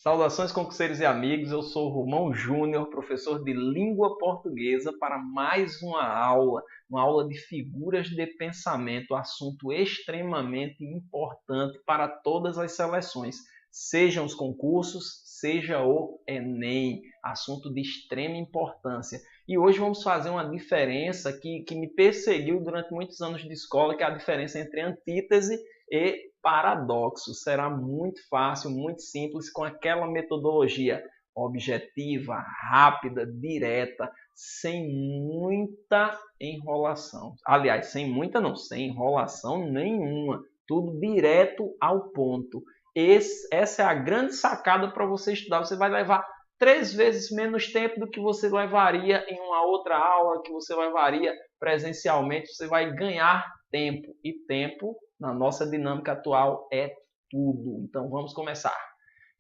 Saudações, concurseiros e amigos. Eu sou o Romão Júnior, professor de língua portuguesa, para mais uma aula de figuras de pensamento, assunto extremamente importante para todas as seleções, sejam os concursos, seja o Enem, assunto de extrema importância. E hoje vamos fazer uma diferença que me perseguiu durante muitos anos de escola, que é a diferença entre antítese e paradoxo. Será muito fácil, muito simples, com aquela metodologia objetiva, rápida, direta, sem muita enrolação. Aliás, sem muita não, sem enrolação nenhuma. Tudo direto ao ponto. Essa é a grande sacada para você estudar. Você vai levar 3 vezes menos tempo do que você levaria em uma outra aula, que você levaria presencialmente. Você vai ganhar tempo. E tempo, na nossa dinâmica atual, é tudo. Então, vamos começar.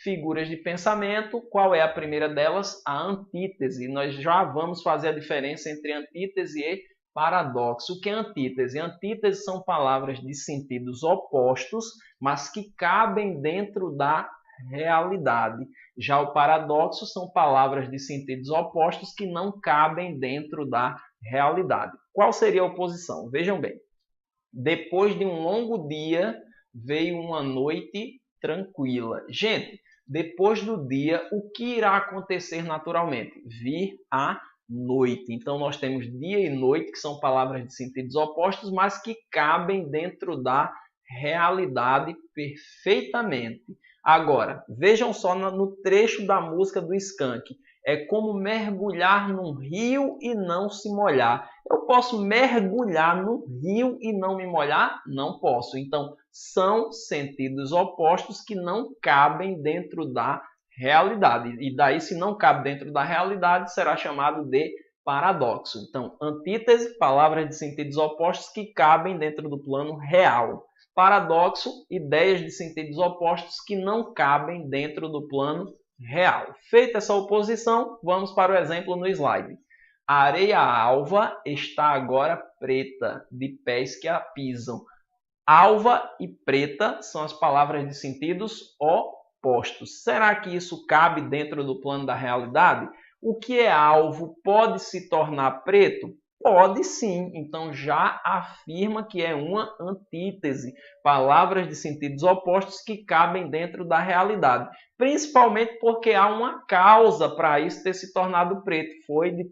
Figuras de pensamento. Qual é a primeira delas? A antítese. Nós já vamos fazer a diferença entre antítese e paradoxo. O que é antítese? Antítese são palavras de sentidos opostos, mas que cabem dentro da realidade. Já o paradoxo são palavras de sentidos opostos que não cabem dentro da realidade. Qual seria a oposição? Vejam bem. Depois de um longo dia, veio uma noite tranquila. Gente, depois do dia, o que irá acontecer naturalmente? Vir a noite. Então, nós temos dia e noite, que são palavras de sentidos opostos, mas que cabem dentro da realidade perfeitamente. Agora, vejam só no trecho da música do Skank. É como mergulhar num rio e não se molhar. Eu posso mergulhar no rio e não me molhar? Não posso. Então, são sentidos opostos que não cabem dentro da realidade. E daí, se não cabe dentro da realidade, será chamado de paradoxo. Então, antítese, palavras de sentidos opostos que cabem dentro do plano real. Paradoxo, ideias de sentidos opostos que não cabem dentro do plano real. Feita essa oposição, vamos para o exemplo no slide. A areia alva está agora preta, de pés que a pisam. Alva e preta são as palavras de sentidos opostos. Será que isso cabe dentro do plano da realidade? O que é alvo pode se tornar preto? Pode sim, então já afirma que é uma antítese, palavras de sentidos opostos que cabem dentro da realidade, principalmente porque há uma causa para isso ter se tornado preto, foi de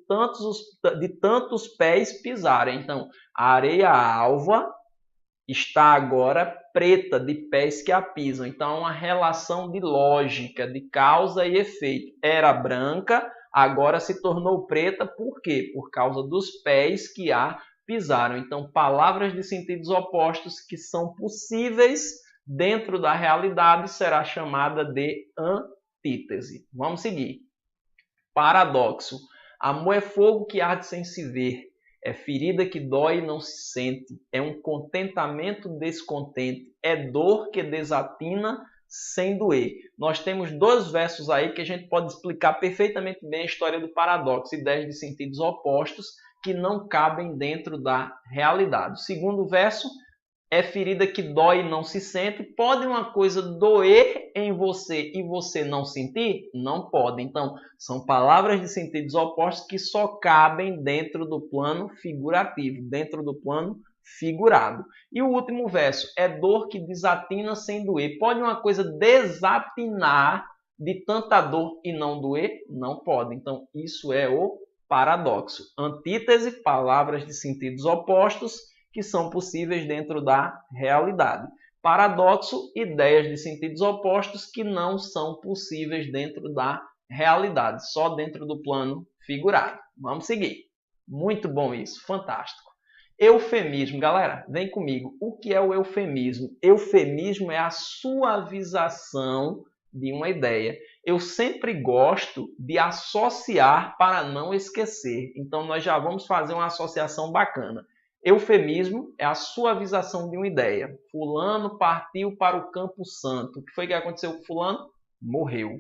tantos pés pisarem. Então, a areia alva está agora preta, de pés que a pisam. Então, é uma relação de lógica, de causa e efeito. Era branca, agora se tornou preta, por quê? Por causa dos pés que a pisaram. Então, palavras de sentidos opostos que são possíveis dentro da realidade será chamada de antítese. Vamos seguir. Paradoxo. Amor é fogo que arde sem se ver. É ferida que dói e não se sente. É um contentamento descontente. É dor que desatina sem doer. Nós temos 2 versos aí que a gente pode explicar perfeitamente bem a história do paradoxo, ideias de sentidos opostos que não cabem dentro da realidade. O segundo verso é ferida que dói e não se sente. Pode uma coisa doer em você e você não sentir? Não pode. Então, são palavras de sentidos opostos que só cabem dentro do plano figurativo, dentro do plano figurado. E o último verso é dor que desatina sem doer. Pode uma coisa desatinar de tanta dor e não doer? Não pode. Então, isso é o paradoxo. Antítese, palavras de sentidos opostos que são possíveis dentro da realidade. Paradoxo, ideias de sentidos opostos que não são possíveis dentro da realidade, só dentro do plano figurado. Vamos seguir. Muito bom isso, fantástico. Eufemismo, galera, vem comigo. O que é o eufemismo? Eufemismo é a suavização de uma ideia. Eu sempre gosto de associar para não esquecer. Então, nós já vamos fazer uma associação bacana. Eufemismo é a suavização de uma ideia. Fulano partiu para o Campo Santo. O que foi que aconteceu com fulano? Morreu.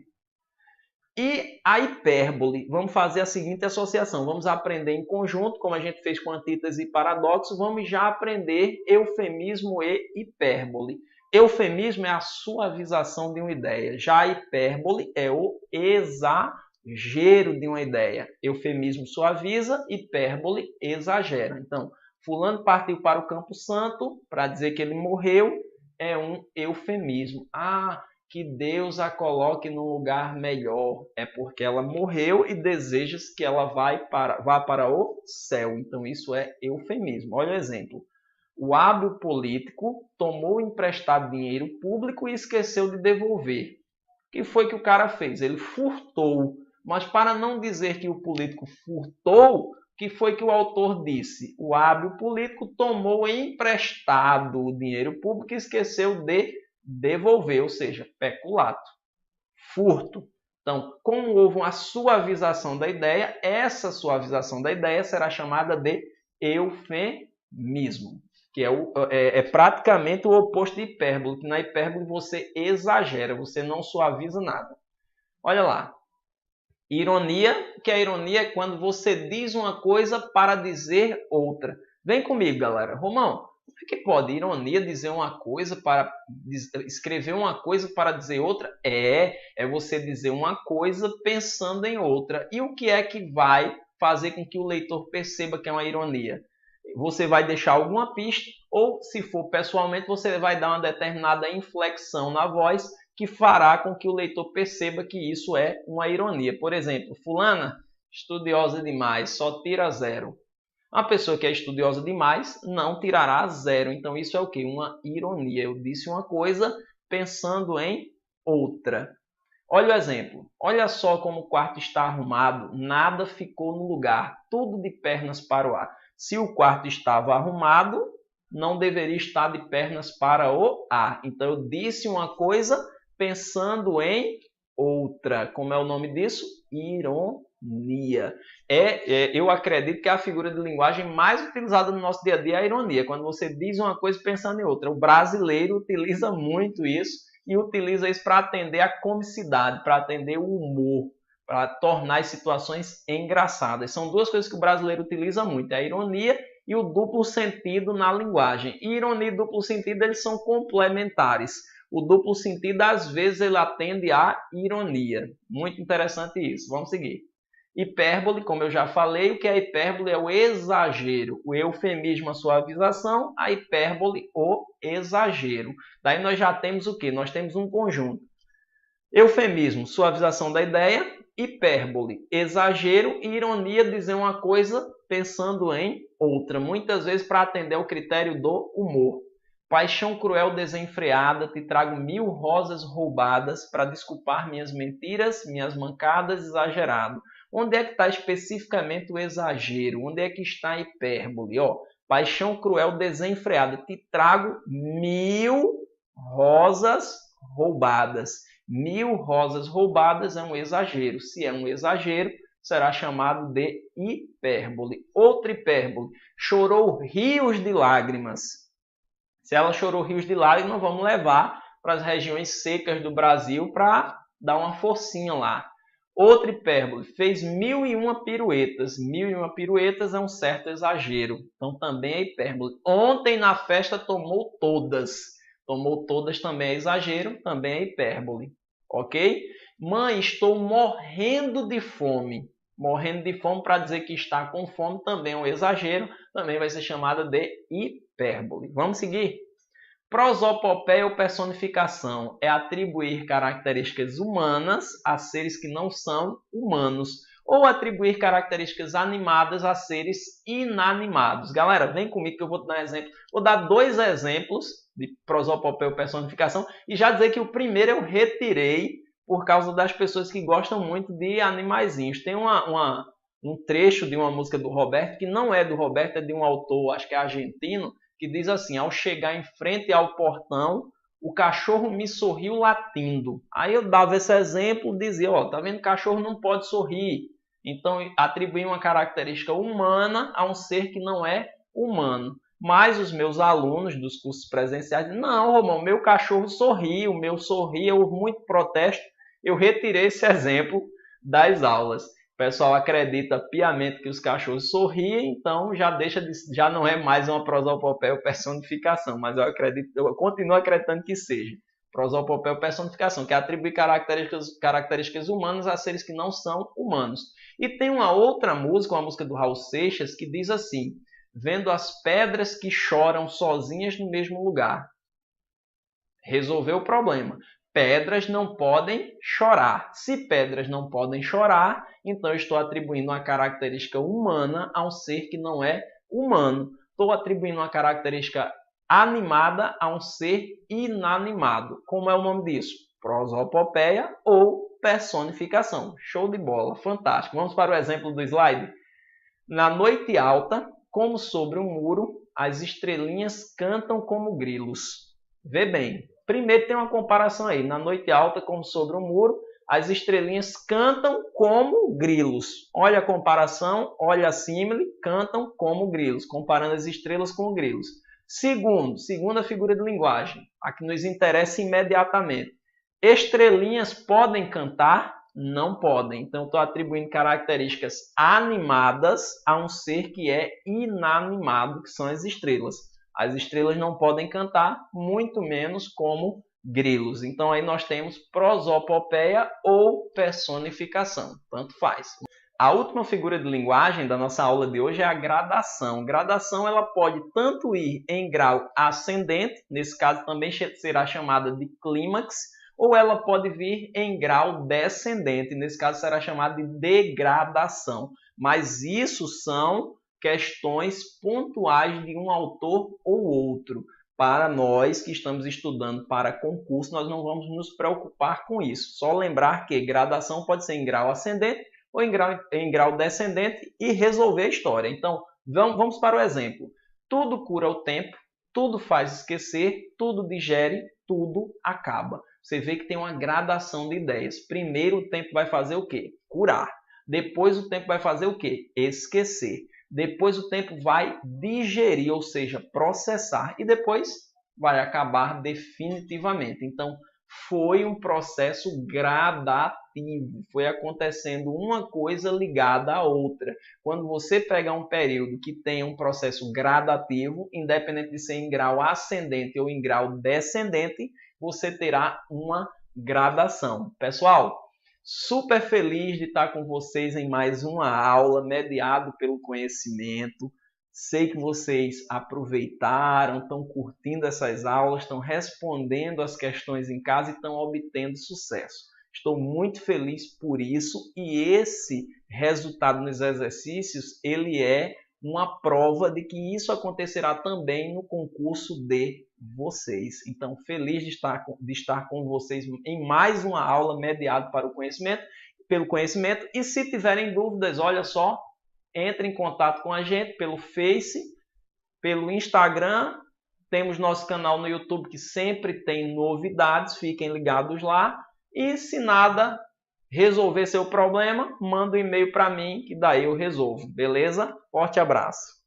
E a hipérbole, vamos fazer a seguinte associação. Vamos aprender em conjunto, como a gente fez com antítese e paradoxo. Vamos já aprender eufemismo e hipérbole. Eufemismo é a suavização de uma ideia. Já a hipérbole é o exagero de uma ideia. Eufemismo suaviza, hipérbole exagera. Então, fulano partiu para o Campo Santo para dizer que ele morreu, é um eufemismo. Ah, que Deus a coloque num lugar melhor. É porque ela morreu e deseja que ela vá para o céu. Então, isso é eufemismo. Olha o exemplo. O hábil político tomou emprestado dinheiro público e esqueceu de devolver. O que foi que o cara fez? Ele furtou. Mas para não dizer que o político furtou, o que foi que o autor disse? O hábil político tomou emprestado o dinheiro público e esqueceu de devolver, ou seja, peculato, furto. Então, como houve uma suavização da ideia, essa suavização da ideia será chamada de eufemismo, que é praticamente o oposto de hipérbole, que na hipérbole você exagera, você não suaviza nada. Olha lá. Ironia, que a ironia é quando você diz uma coisa para dizer outra. Vem comigo, galera. Romão, como é que pode ironia dizer uma coisa para escrever uma coisa para dizer outra? É você dizer uma coisa pensando em outra. E o que é que vai fazer com que o leitor perceba que é uma ironia? Você vai deixar alguma pista ou, se for pessoalmente, você vai dar uma determinada inflexão na voz que fará com que o leitor perceba que isso é uma ironia. Por exemplo, fulana, estudiosa demais, só tira 0. Uma pessoa que é estudiosa demais não tirará 0. Então, isso é o quê? Uma ironia. Eu disse uma coisa pensando em outra. Olha o exemplo. Olha só como o quarto está arrumado. Nada ficou no lugar. Tudo de pernas para o ar. Se o quarto estava arrumado, não deveria estar de pernas para o ar. Então, eu disse uma coisa pensando em outra. Como é o nome disso? Ironia. Eu acredito que é a figura de linguagem mais utilizada no nosso dia a dia é a ironia. Quando você diz uma coisa pensando em outra. O brasileiro utiliza muito isso e utiliza isso para atender a comicidade, para atender o humor, para tornar as situações engraçadas. São duas coisas que o brasileiro utiliza muito, a ironia e o duplo sentido na linguagem. E ironia e duplo sentido, eles são complementares. O duplo sentido, às vezes, ele atende à ironia. Muito interessante isso. Vamos seguir. Hipérbole, como eu já falei, o que é hipérbole é o exagero. O eufemismo, a suavização, a hipérbole, o exagero. Daí nós já temos o quê? Nós temos um conjunto. Eufemismo, suavização da ideia. Hipérbole, exagero e ironia, dizer uma coisa pensando em outra. Muitas vezes para atender ao critério do humor. Paixão cruel desenfreada, te trago 1000 rosas roubadas para desculpar minhas mentiras, minhas mancadas, exagerado. Onde é que está especificamente o exagero? Onde é que está a hipérbole? Paixão cruel desenfreada, te trago 1000 rosas roubadas. 1000 rosas roubadas é um exagero. Se é um exagero, será chamado de hipérbole. Outra hipérbole, chorou rios de lágrimas. Se ela chorou rios de lágrimas, vamos levar para as regiões secas do Brasil para dar uma forcinha lá. Outra hipérbole, fez 1001 piruetas. 1001 piruetas é um certo exagero. Então também é hipérbole. Ontem na festa tomou todas. Tomou todas também é exagero, também é hipérbole. Ok? Mãe, estou morrendo de fome. Morrendo de fome para dizer que está com fome também é um exagero. Também vai ser chamada de hipérbole. Vamos seguir? Prosopopeia ou personificação é atribuir características humanas a seres que não são humanos, ou atribuir características animadas a seres inanimados. Galera, vem comigo que eu vou dar exemplo. Vou dar 2 exemplos de prosopopeia ou personificação e já dizer que o primeiro eu retirei por causa das pessoas que gostam muito de animaizinhos. Tem um trecho de uma música do Roberto, que não é do Roberto, é de um autor, acho que é argentino, que diz assim: ao chegar em frente ao portão, o cachorro me sorriu latindo. Aí eu dava esse exemplo, dizia, tá vendo, o cachorro não pode sorrir. Então, atribuir uma característica humana a um ser que não é humano. Mas os meus alunos dos cursos presenciais dizem, não, Romão, meu cachorro sorriu, o meu sorria, houve muito protesto. Eu retirei esse exemplo das aulas. O pessoal acredita piamente que os cachorros sorriem, então já não é mais uma prosopopeia ou personificação, mas eu continuo acreditando que seja prosopopeia ou personificação, que é atribuir características humanas a seres que não são humanos. E tem uma outra música, uma música do Raul Seixas, que diz assim: vendo as pedras que choram sozinhas no mesmo lugar. Resolveu o problema. Pedras não podem chorar. Se pedras não podem chorar, então eu estou atribuindo uma característica humana a um ser que não é humano. Estou atribuindo uma característica animada a um ser inanimado. Como é o nome disso? Prosopopeia ou personificação. Show de bola, fantástico. Vamos para o exemplo do slide? Na noite alta, como sobre um muro, as estrelinhas cantam como grilos. Vê bem. Primeiro tem uma comparação aí. Na noite alta, como sobre um muro, as estrelinhas cantam como grilos. Olha a comparação, olha a símile, cantam como grilos, comparando as estrelas com grilos. Segunda figura de linguagem, a que nos interessa imediatamente. Estrelinhas podem cantar? Não podem. Então, estou atribuindo características animadas a um ser que é inanimado, que são as estrelas. As estrelas não podem cantar, muito menos como grilos. Então, aí nós temos prosopopeia ou personificação. Tanto faz. A última figura de linguagem da nossa aula de hoje é a gradação. Gradação ela pode tanto ir em grau ascendente, nesse caso também será chamada de clímax, ou ela pode vir em grau descendente, nesse caso será chamada de degradação. Mas isso são questões pontuais de um autor ou outro. Para nós que estamos estudando para concurso, nós não vamos nos preocupar com isso. Só lembrar que gradação pode ser em grau ascendente ou em grau descendente e resolver a história. Então, vamos para o exemplo. Tudo cura o tempo, tudo faz esquecer, tudo digere, tudo acaba. Você vê que tem uma gradação de ideias. Primeiro o tempo vai fazer o quê? Curar. Depois o tempo vai fazer o quê? Esquecer. Depois o tempo vai digerir, ou seja, processar. E depois vai acabar definitivamente. Então, foi um processo gradativo. Foi acontecendo uma coisa ligada à outra. Quando você pegar um período que tem um processo gradativo, independente de ser em grau ascendente ou em grau descendente, você terá uma gradação. Pessoal, super feliz de estar com vocês em mais uma aula mediado pelo conhecimento. Sei que vocês aproveitaram, estão curtindo essas aulas, estão respondendo as questões em casa e estão obtendo sucesso. Estou muito feliz por isso e esse resultado nos exercícios, ele é uma prova de que isso acontecerá também no concurso de vocês. Então, feliz de estar com vocês em mais uma aula mediada pelo conhecimento. E se tiverem dúvidas, olha só, entre em contato com a gente pelo Face, pelo Instagram. Temos nosso canal no YouTube que sempre tem novidades, fiquem ligados lá. E se nada resolver seu problema, manda um e-mail para mim que daí eu resolvo, beleza? Forte abraço!